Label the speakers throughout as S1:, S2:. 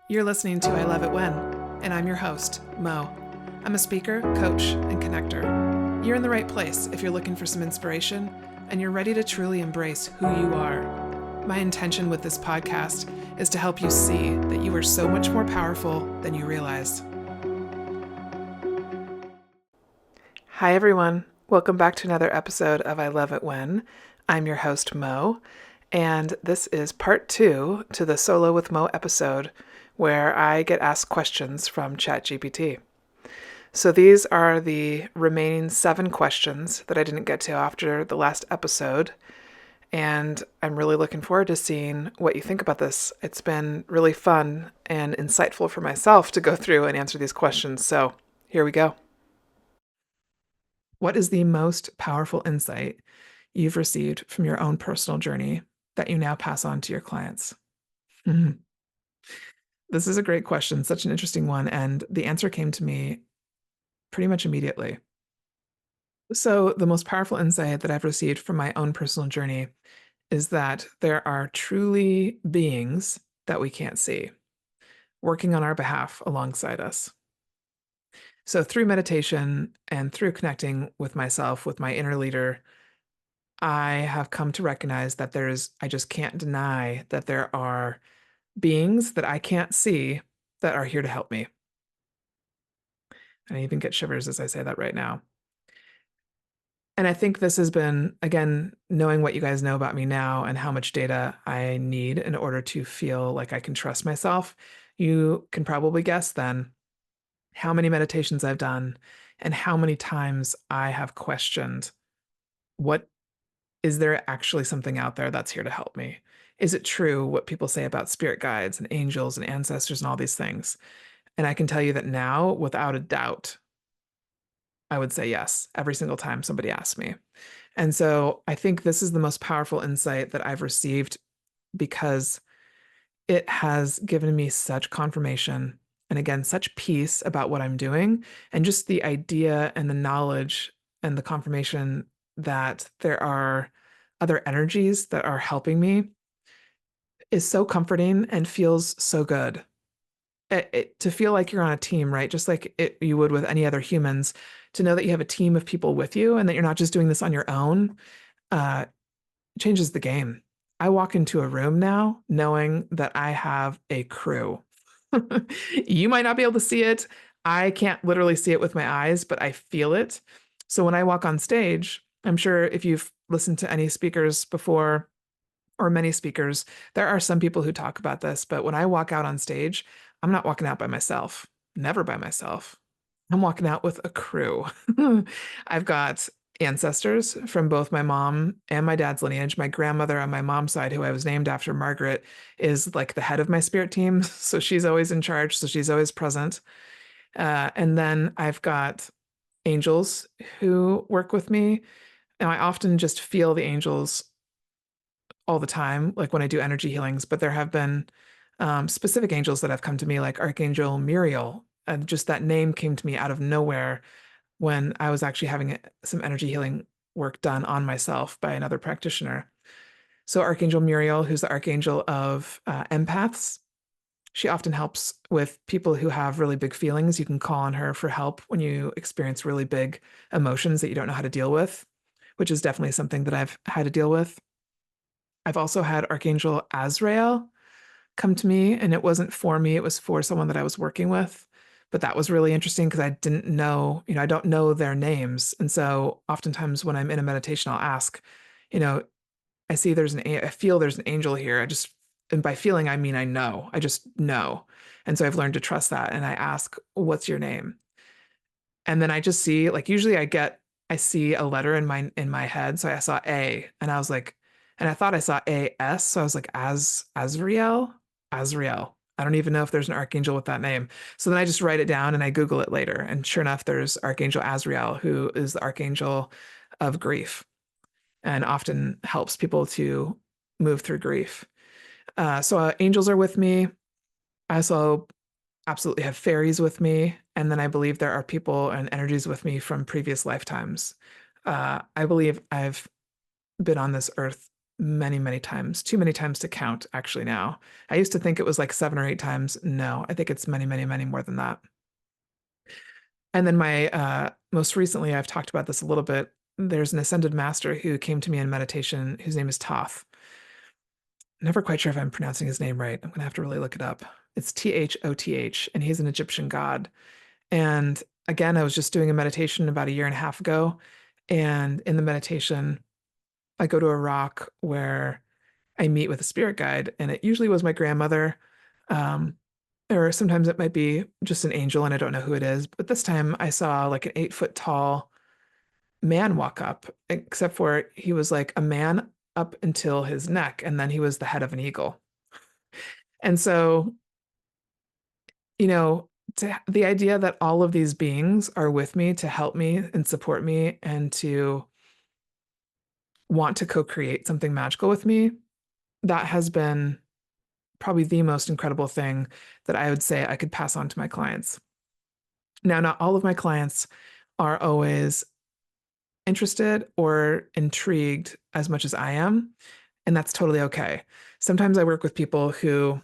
S1: You're listening to I Love It When, and I'm your host, Mo. I'm a speaker, coach, and connector. You're in the right place if you're looking for some inspiration and you're ready to truly embrace who you are. My intention with this podcast is to help you see that you are so much more powerful than you realize. Hi, everyone. Welcome back to another episode of I Love It When. I'm your host, Mo, and this is part 2 to the Solo with Mo episode where I get asked questions from Chat GPT. So these are the remaining 7 questions that I didn't get to after the last episode, and I'm really looking forward to seeing what you think about this. It's been really fun and insightful for myself to go through and answer these questions, so here we go. What is the most powerful insight you've received from your own personal journey that you now pass on to your clients? Mm-hmm. This is a great question, such an interesting one, and the answer came to me pretty much immediately. So, the most powerful insight that I've received from my own personal journey is that there are truly beings that we can't see working on our behalf alongside us. So, through meditation and through connecting with myself, with my inner leader, I have come to recognize that I just can't deny that there are beings that I can't see that are here to help me. I even get shivers as I say that right now. And I think this has been, again, knowing what you guys know about me now and how much data I need in order to feel like I can trust myself. You can probably guess then how many meditations I've done and how many times I have questioned, what is there actually something out there that's here to help me? Is it true what people say about spirit guides and angels and ancestors and all these things? And I can tell you that now, without a doubt, I would say yes every single time somebody asks me. And so I think this is the most powerful insight that I've received because it has given me such confirmation and, again, such peace about what I'm doing, and just the idea and the knowledge and the confirmation that there are other energies that are helping me is so comforting and feels so good. To feel like you're on a team, right? Just like you would with any other humans, to know that you have a team of people with you and that you're not just doing this on your own, uh, changes the game. I walk into a room now knowing that I have a crew. You might not be able to see it. I can't literally see it with my eyes, but I feel it. So when I walk on stage, I'm sure if you've listened to any speakers before or many speakers, there are some people who talk about this, but when I walk out on stage, I'm not walking out by myself, never by myself. I'm walking out with a crew. I've got ancestors from both my mom and my dad's lineage. My grandmother on my mom's side, who I was named after, Margaret, is like the head of my spirit team. So she's always in charge. So she's always present. And then I've got angels who work with me. And I often just feel the angels all the time, like when I do energy healings, but there have been specific angels that have come to me, like Archangel Muriel. And just that name came to me out of nowhere when I was actually having some energy healing work done on myself by another practitioner. So, Archangel Muriel, who's the archangel of empaths, she often helps with people who have really big feelings. You can call on her for help when you experience really big emotions that you don't know how to deal with, which is definitely something that I've had to deal with. I've also had Archangel Azrael come to me, and it wasn't for me, it was for someone that I was working with. But that was really interesting because I didn't know, I don't know their names. And so oftentimes when I'm in a meditation, I'll ask, you know, I feel there's an angel here. And by feeling, I mean, I know, I just know. And so I've learned to trust that. And I ask, what's your name? And then I just see, like, usually I see a letter in my head. So I saw A, and I was like, and I thought I saw AS. So I was like, Azrael, Azrael. I don't even know if there's an archangel with that name. So then I just write it down and I Google it later. And sure enough, there's Archangel Azrael, who is the archangel of grief and often helps people to move through grief. So angels are with me. I also absolutely have fairies with me. And then I believe there are people and energies with me from previous lifetimes. I believe I've been on this earth many, many times, too many times to count actually now. I used to think it was like 7 or 8 times. No, I think it's many, many, many more than that. And then my most recently, I've talked about this a little bit. There's an ascended master who came to me in meditation, whose name is Thoth. Never quite sure if I'm pronouncing his name right. I'm gonna have to really look it up. It's Thoth, and he's an Egyptian god. And again, I was just doing a meditation about a year and a half ago. And in the meditation, I go to a rock where I meet with a spirit guide, and it usually was my grandmother. Um, or sometimes it might be just an angel and I don't know who it is. But this time I saw like an 8 foot tall man walk up, except for he was like a man up until his neck, and then he was the head of an eagle. And so, the idea that all of these beings are with me to help me and support me and to want to co-create something magical with me, that has been probably the most incredible thing that I would say I could pass on to my clients. Now, not all of my clients are always interested or intrigued as much as I am, and that's totally okay. Sometimes I work with people who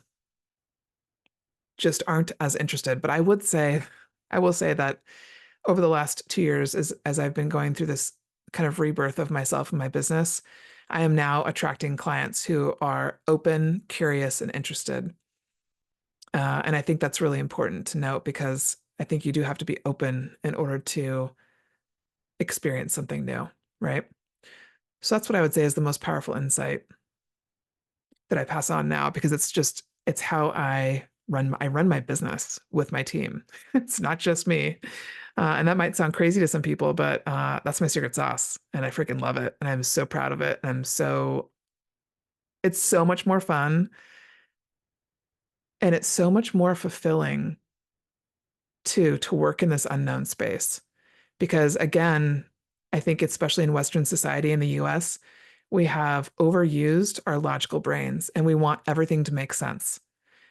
S1: just aren't as interested, but I will say that over the last 2 years, as I've been going through this kind of rebirth of myself and my business, I am now attracting clients who are open, curious, and interested. And I think that's really important to note because I think you do have to be open in order to experience something new, right? So that's what I would say is the most powerful insight that I pass on now because it's how I run my business with my team. It's not just me. And that might sound crazy to some people, but that's my secret sauce. And I freaking love it. And I'm so proud of it. And it's so much more fun. And it's so much more fulfilling to work in this unknown space. Because again, I think especially in Western society in the US, we have overused our logical brains and we want everything to make sense.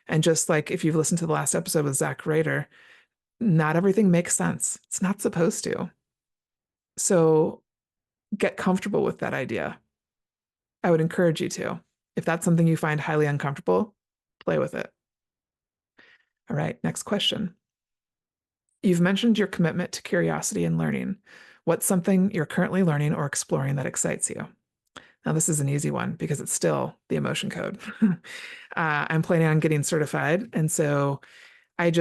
S1: And just like if you've listened to the last episode with Zach Rader, not everything makes sense. It's not supposed to. So get comfortable with that idea. I would encourage you to. If that's something you find highly uncomfortable, play with it. All right, next question. You've mentioned your commitment to curiosity and learning. What's something you're currently learning or exploring that excites you? Now, this is an easy one because it's still the emotion code. I'm planning on getting certified. And so I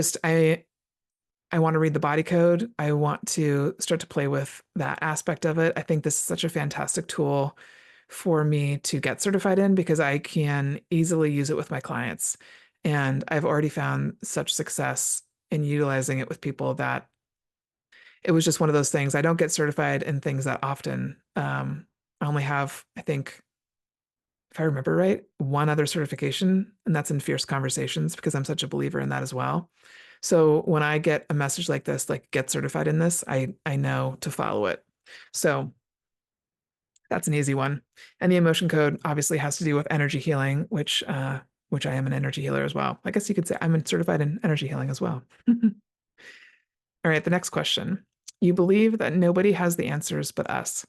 S1: want to read the body code. I want to start to play with that aspect of it. I think this is such a fantastic tool for me to get certified in because I can easily use it with my clients. And I've already found such success in utilizing it with people that it was just one of those things. I don't get certified in things that often. I only have, I think, if I remember right, one other certification, and that's in Fierce Conversations because I'm such a believer in that as well. So when I get a message like this, like get certified in this, I know to follow it. So that's an easy one. And the emotion code obviously has to do with energy healing, which I am an energy healer as well. I guess you could say I'm certified in energy healing as well. All right, the next question. You believe that nobody has the answers but us.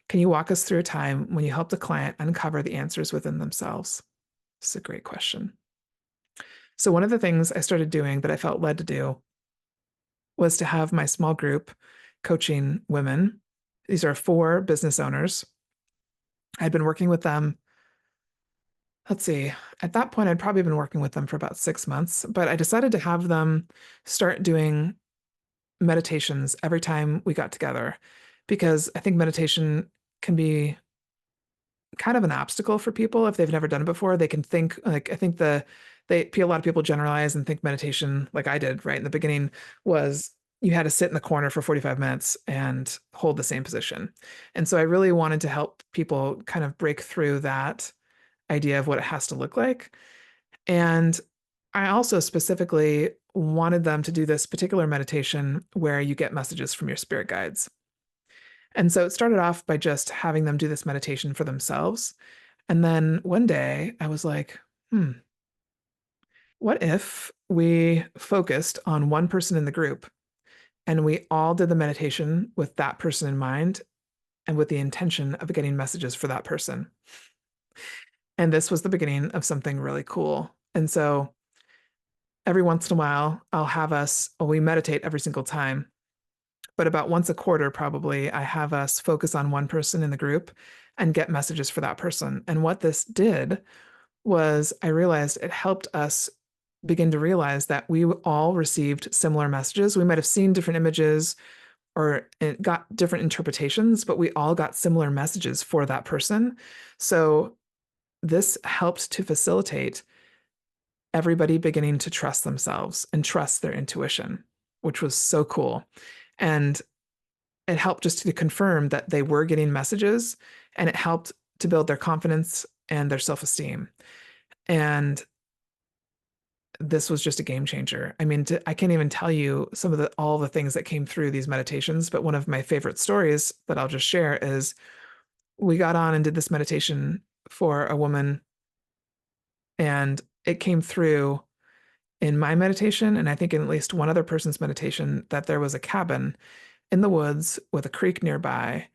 S1: Can you walk us through a time when you helped a client uncover the answers within themselves? This is a great question. So, one of the things I started doing that I felt led to do was to have my small group coaching women. These are 4 business owners. I'd been working with them. Let's see, at that point, I'd probably been working with them for about 6 months, but I decided to have them start doing meditations every time we got together because I think meditation can be kind of an obstacle for people if they've never done it before. They can think like I think a lot of people generalize and think meditation like I did right in the beginning was you had to sit in the corner for 45 minutes and hold the same position. And so I really wanted to help people kind of break through that idea of what it has to look like. And I also specifically wanted them to do this particular meditation where you get messages from your spirit guides. And so it started off by just having them do this meditation for themselves. And then one day I was like, what if we focused on one person in the group and we all did the meditation with that person in mind and with the intention of getting messages for that person? And this was the beginning of something really cool. And so every once in a while, we meditate every single time, but about once a quarter, probably, I have us focus on one person in the group and get messages for that person. And what this did was I realized it helped us begin to realize that we all received similar messages. We might have seen different images or it got different interpretations, but we all got similar messages for that person. So this helped to facilitate everybody beginning to trust themselves and trust their intuition, which was so cool. And it helped just to confirm that they were getting messages, and it helped to build their confidence and their self-esteem. And this was just a game changer. I mean, I can't even tell you all the things that came through these meditations, but one of my favorite stories that I'll just share is we got on and did this meditation for a woman, and it came through in my meditation, and I think in at least one other person's meditation, that there was a cabin in the woods with a creek nearby.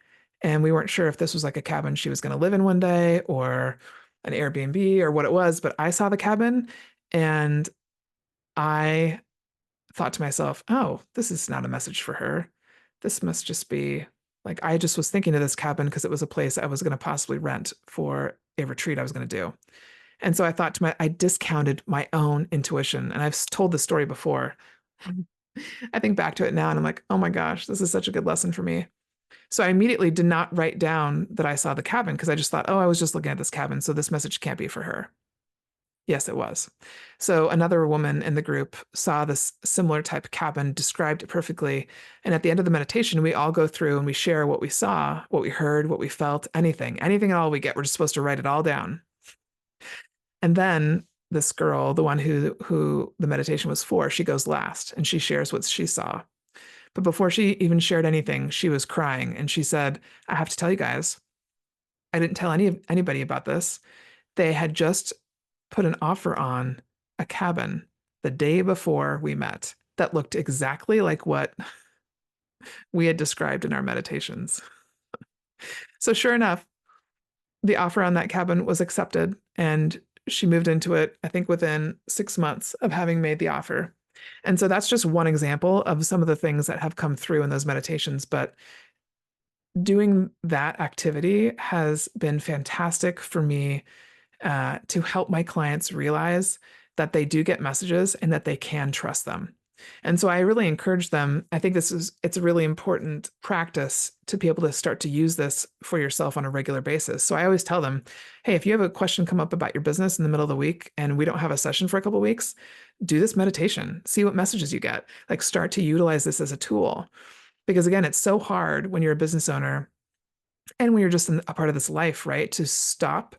S1: And we weren't sure if this was like a cabin she was going to live in one day or an Airbnb or what it was, but I saw the cabin and I thought to myself, oh, this is not a message for her. This must just be like, I just was thinking of this cabin because it was a place I was going to possibly rent for a retreat I was going to do. And so I discounted my own intuition. And I've told this story before. I think back to it now and I'm like, oh my gosh, this is such a good lesson for me. So I immediately did not write down that I saw the cabin because I just thought, oh, I was just looking at this cabin. So this message can't be for her. Yes, it was. So another woman in the group saw this similar type cabin, described it perfectly. And at the end of the meditation, we all go through and we share what we saw, what we heard, what we felt, anything at all we get. We're just supposed to write it all down. And then this girl, the one who the meditation was for, she goes last and she shares what she saw. But before she even shared anything, she was crying and she said, I have to tell you guys, I didn't tell anybody about this. They had just put an offer on a cabin the day before we met that looked exactly like what we had described in our meditations. So sure enough, the offer on that cabin was accepted and she moved into it, I think within 6 months of having made the offer. And so that's just one example of some of the things that have come through in those meditations. But doing that activity has been fantastic for me to help my clients realize that they do get messages and that they can trust them. And so I really encourage them. I think it's a really important practice to be able to start to use this for yourself on a regular basis. So I always tell them, hey, if you have a question come up about your business in the middle of the week and we don't have a session for a couple of weeks, do this meditation, see what messages you get. Like start to utilize this as a tool. Because again, it's so hard when you're a business owner and when you're just a part of this life, right? To stop,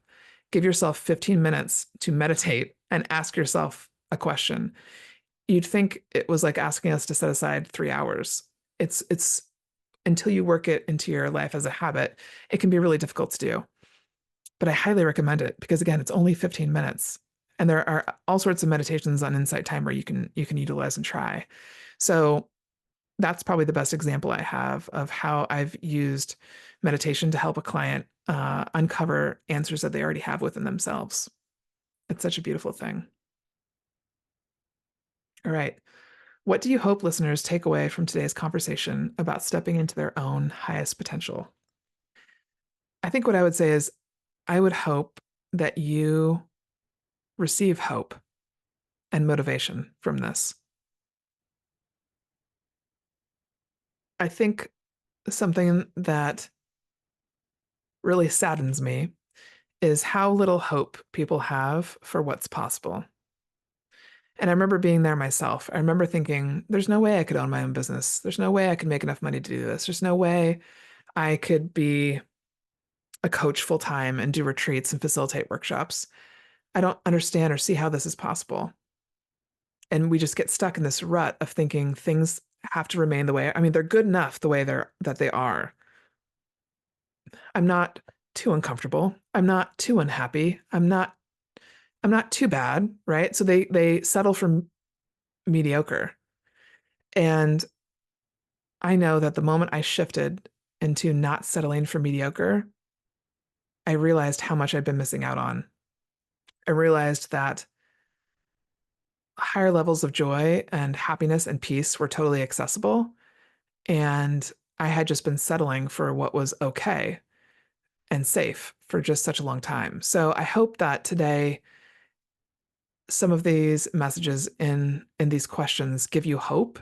S1: give yourself 15 minutes to meditate and ask yourself a question. You'd think it was like asking us to set aside 3 hours. It's until you work it into your life as a habit, it can be really difficult to do. But I highly recommend it because again, it's only 15 minutes. And there are all sorts of meditations on Insight Timer you can utilize and try. So that's probably the best example I have of how I've used meditation to help a client uncover answers that they already have within themselves. It's such a beautiful thing. All right. What do you hope listeners take away from today's conversation about stepping into their own highest potential? I think what I would say is I would hope that you receive hope and motivation from this. I think something that really saddens me is how little hope people have for what's possible. And I remember being there myself. I remember thinking, there's no way I could own my own business. There's no way I could make enough money to do this. There's no way I could be a coach full time and do retreats and facilitate workshops. I don't understand or see how this is possible. And we just get stuck in this rut of thinking things have to remain the way. I mean, they're good enough the way they are. I'm not too uncomfortable. I'm not too unhappy. I'm not too bad, right? So they settle for mediocre. And I know that the moment I shifted into not settling for mediocre, I realized how much I'd been missing out on. I realized that higher levels of joy and happiness and peace were totally accessible. And I had just been settling for what was okay and safe for just such a long time. So I hope that today some of these messages in these questions give you hope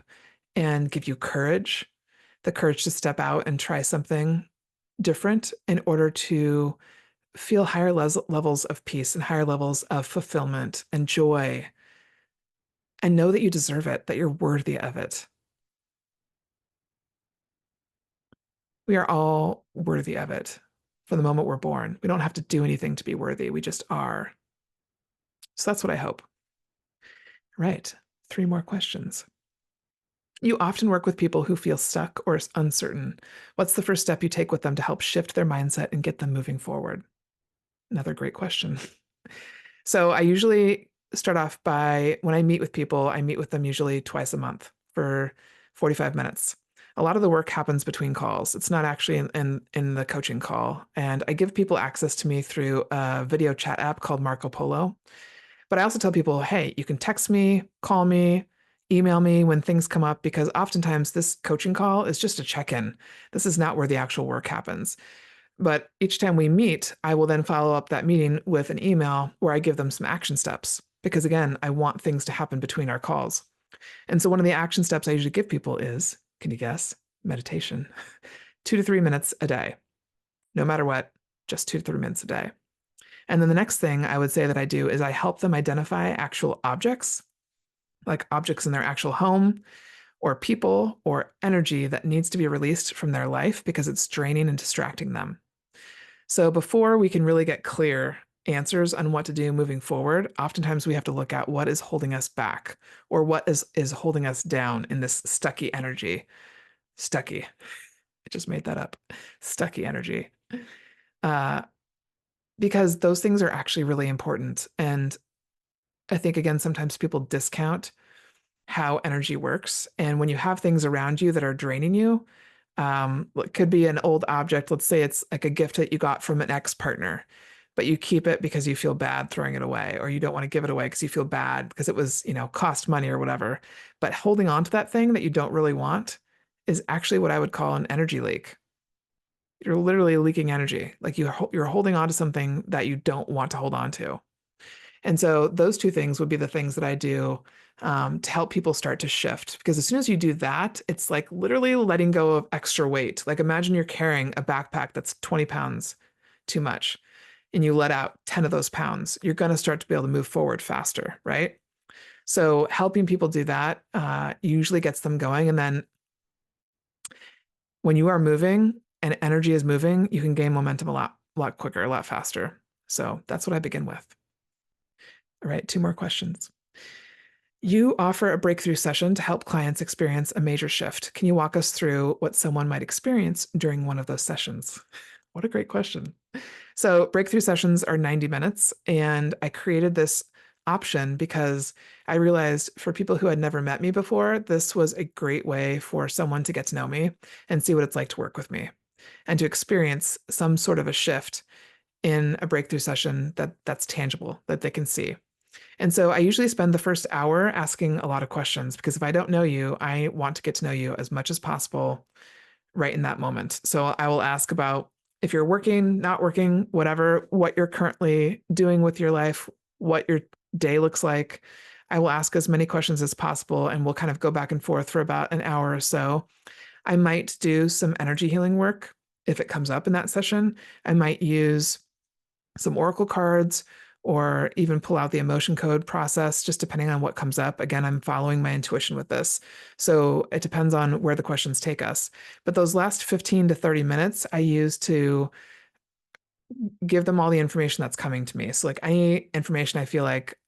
S1: and give you courage, the courage to step out and try something different in order to feel higher levels of peace and higher levels of fulfillment and joy, and know that you deserve it, that you're worthy of it. We are all worthy of it from the moment we're born. We don't have to do anything to be worthy. We just are. So that's what I hope. Right. 3 more questions. You often work with people who feel stuck or uncertain. What's the first step you take with them to help shift their mindset and get them moving forward? Another great question. So I usually start off by, when I meet with people, I meet with them usually twice a month for 45 minutes. A lot of the work happens between calls. It's not actually in the coaching call. And I give people access to me through a video chat app called Marco Polo. But I also tell people, hey, you can text me, call me, email me when things come up, because oftentimes this coaching call is just a check-in. This is not where the actual work happens. But each time we meet, I will then follow up that meeting with an email where I give them some action steps. Because again, I want things to happen between our calls. And so one of the action steps I usually give people is, can you guess? Meditation. 2 to 3 minutes a day. No matter what, just 2 to 3 minutes a day. And then the next thing I would say that I do is I help them identify actual objects, like objects in their actual home or people or energy that needs to be released from their life because it's draining and distracting them. So before we can really get clear answers on what to do moving forward, oftentimes we have to look at what is holding us back or what is holding us down in this stucky energy. Stucky. I just made that up. Stucky energy. Because those things are actually really important. And I think, again, sometimes people discount how energy works. And when you have things around you that are draining you, it could be an old object. Let's say it's like a gift that you got from an ex-partner, but you keep it because you feel bad throwing it away, or you don't want to give it away because you feel bad because it was, cost money or whatever. But holding on to that thing that you don't really want is actually what I would call an energy leak. You're literally leaking energy. Like you're holding on to something that you don't want to hold on to. And so those two things would be the things that I do to help people start to shift. Because as soon as you do that, it's like literally letting go of extra weight. Like imagine you're carrying a backpack that's 20 pounds too much, and you let out 10 of those pounds. You're going to start to be able to move forward faster, right? So helping people do that usually gets them going. And then when you are moving and energy is moving, you can gain momentum a lot quicker, a lot faster. So that's what I begin with. All right, 2 more questions. You offer a breakthrough session to help clients experience a major shift. Can you walk us through what someone might experience during one of those sessions? What a great question. So, breakthrough sessions are 90 minutes, and I created this option because I realized for people who had never met me before, this was a great way for someone to get to know me and see what it's like to work with me and to experience some sort of a shift in a breakthrough session that's tangible, that they can see. And so I usually spend the first hour asking a lot of questions because if I don't know you, I want to get to know you as much as possible right in that moment. So I will ask about if you're working, not working, whatever, what you're currently doing with your life, what your day looks like. I will ask as many questions as possible, and we'll kind of go back and forth for about an hour or so. I might do some energy healing work if it comes up in that session. I might use some oracle cards or even pull out the emotion code process, just depending on what comes up. Again, I'm following my intuition with this. So it depends on where the questions take us. But those last 15 to 30 minutes, I use to give them all the information that's coming to me. So, like any information I feel like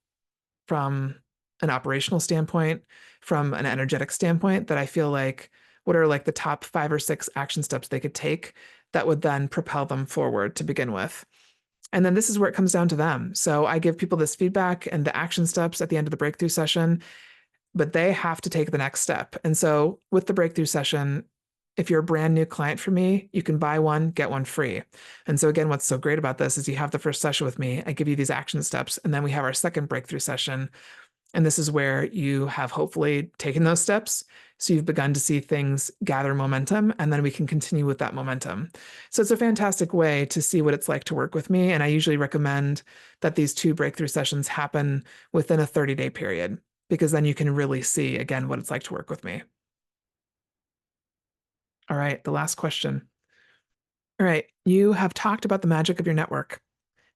S1: from an operational standpoint, from an energetic standpoint, that I feel like what are like the top 5 or 6 action steps they could take that would then propel them forward to begin with. And then this is where it comes down to them. So I give people this feedback and the action steps at the end of the breakthrough session, but they have to take the next step. And so with the breakthrough session, if you're a brand new client for me, you can buy one, get one free. And so, again, what's so great about this is you have the first session with me. I give you these action steps, and then we have our second breakthrough session. And this is where you have hopefully taken those steps. So you've begun to see things gather momentum, and then we can continue with that momentum. So it's a fantastic way to see what it's like to work with me. And I usually recommend that these 2 breakthrough sessions happen within a 30-day period, because then you can really see, again, what it's like to work with me. All right, the last question. All right, you have talked about the magic of your network.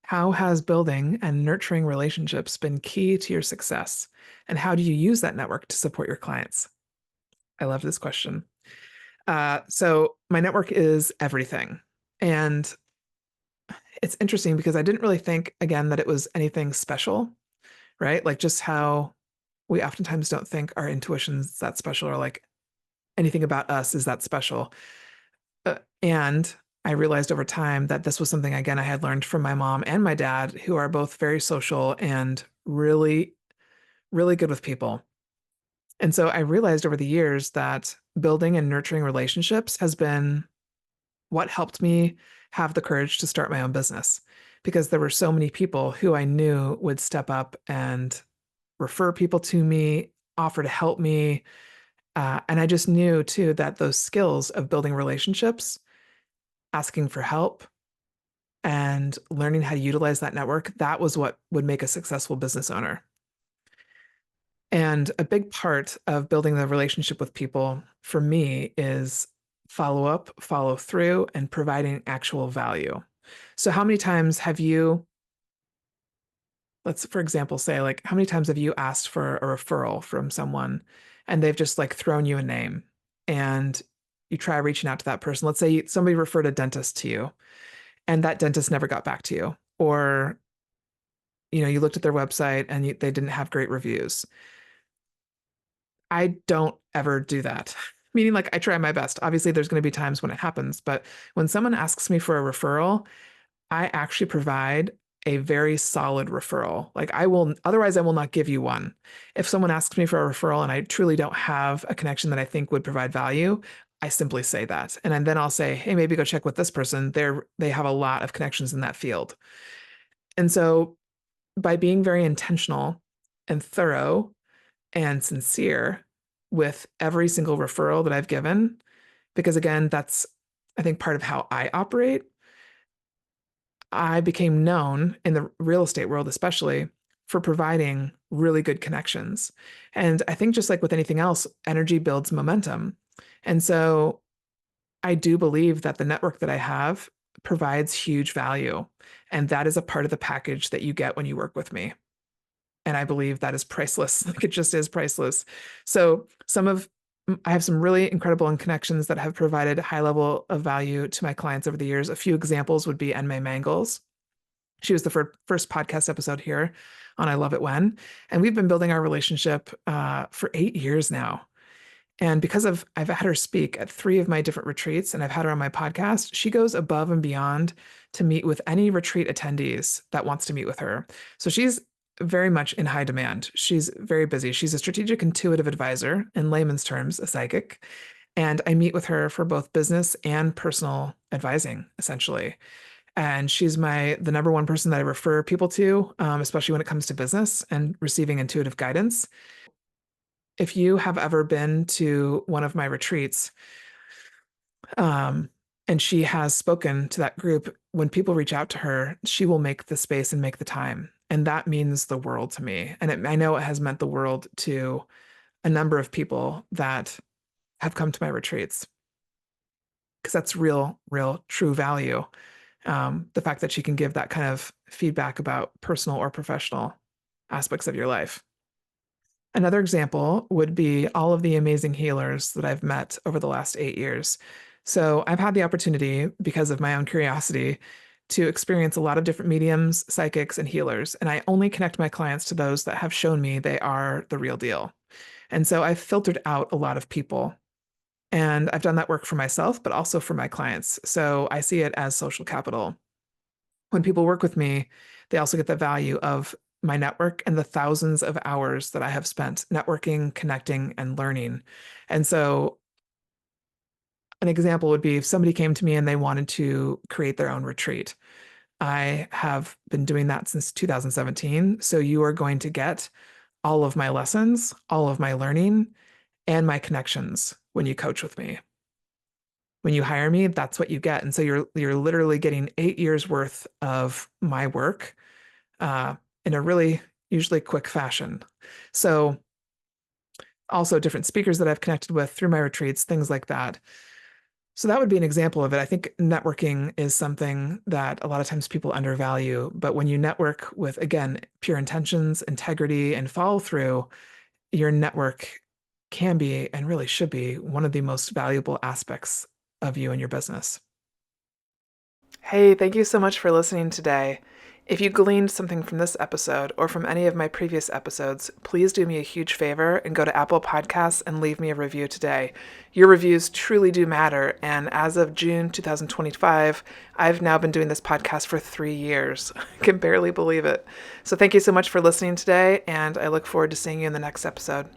S1: How has building and nurturing relationships been key to your success? And how do you use that network to support your clients? I love this question. So, my network is everything. And it's interesting because I didn't really think, again, that it was anything special, right? Like just how we oftentimes don't think our intuition's that special, or like anything about us is that special. And I realized over time that this was something, again, I had learned from my mom and my dad, who are both very social and really, really good with people. And so I realized over the years that building and nurturing relationships has been what helped me have the courage to start my own business, because there were so many people who I knew would step up and refer people to me, offer to help me. And I just knew too that those skills of building relationships, asking for help, and learning how to utilize that network, that was what would make a successful business owner. And a big part of building the relationship with people for me is follow up, follow through, and providing actual value. So, how many times have you, let's, for example, say, like, how many times have you asked for a referral from someone and they've just like thrown you a name, and you try reaching out to that person? Let's say somebody referred a dentist to you and that dentist never got back to you, or you looked at their website and they didn't have great reviews. I don't ever do that. Meaning, like, I try my best. Obviously, there's going to be times when it happens, but when someone asks me for a referral, I actually provide a very solid referral. Like, otherwise, I will not give you one. If someone asks me for a referral and I truly don't have a connection that I think would provide value, I simply say that. And then I'll say, hey, maybe go check with this person. They have a lot of connections in that field. And so by being very intentional and thorough and sincere with every single referral that I've given, because again, that's, I think, part of how I operate. I became known in the real estate world, especially, for providing really good connections. And I think, just like with anything else, energy builds momentum. And so I do believe that the network that I have provides huge value. And that is a part of the package that you get when you work with me. And I believe that is priceless. Like, it just is priceless. So I have some really incredible connections that have provided high level of value to my clients over the years. A few examples would be Enmay Mangles. She was the first podcast episode here on I Love It When. And we've been building our relationship for 8 years now. And because I've had her speak at 3 of my different retreats, and I've had her on my podcast, she goes above and beyond to meet with any retreat attendees that wants to meet with her. So she's very much in high demand. She's very busy. She's a strategic intuitive advisor, in layman's terms, a psychic. And I meet with her for both business and personal advising, essentially. And she's the number one person that I refer people to, especially when it comes to business and receiving intuitive guidance. If you have ever been to one of my retreats, and she has spoken to that group, when people reach out to her, she will make the space and make the time. And that means the world to me. And I know it has meant the world to a number of people that have come to my retreats, because that's real, real, true value. The fact that she can give that kind of feedback about personal or professional aspects of your life. Another example would be all of the amazing healers that I've met over the last 8 years. So I've had the opportunity, because of my own curiosity, to experience a lot of different mediums, psychics, and healers. And I only connect my clients to those that have shown me they are the real deal. And so I've filtered out a lot of people. And I've done that work for myself, but also for my clients. So I see it as social capital. When people work with me, they also get the value of my network and the thousands of hours that I have spent networking, connecting, and learning. And so An example would be if somebody came to me and they wanted to create their own retreat. I have been doing that since 2017. So you are going to get all of my lessons, all of my learning, and my connections when you coach with me. When you hire me, that's what you get. And so you're literally getting 8 years worth of my work in a really usually quick fashion. So also different speakers that I've connected with through my retreats, things like that. So that would be an example of it. I think networking is something that a lot of times people undervalue. But when you network with, again, pure intentions, integrity, and follow through, your network can be and really should be one of the most valuable aspects of you and your business. Hey, thank you so much for listening today. If you gleaned something from this episode or from any of my previous episodes, please do me a huge favor and go to Apple Podcasts and leave me a review today. Your reviews truly do matter, and as of June 2025, I've now been doing this podcast for 3 years. I can barely believe it. So thank you so much for listening today, and I look forward to seeing you in the next episode.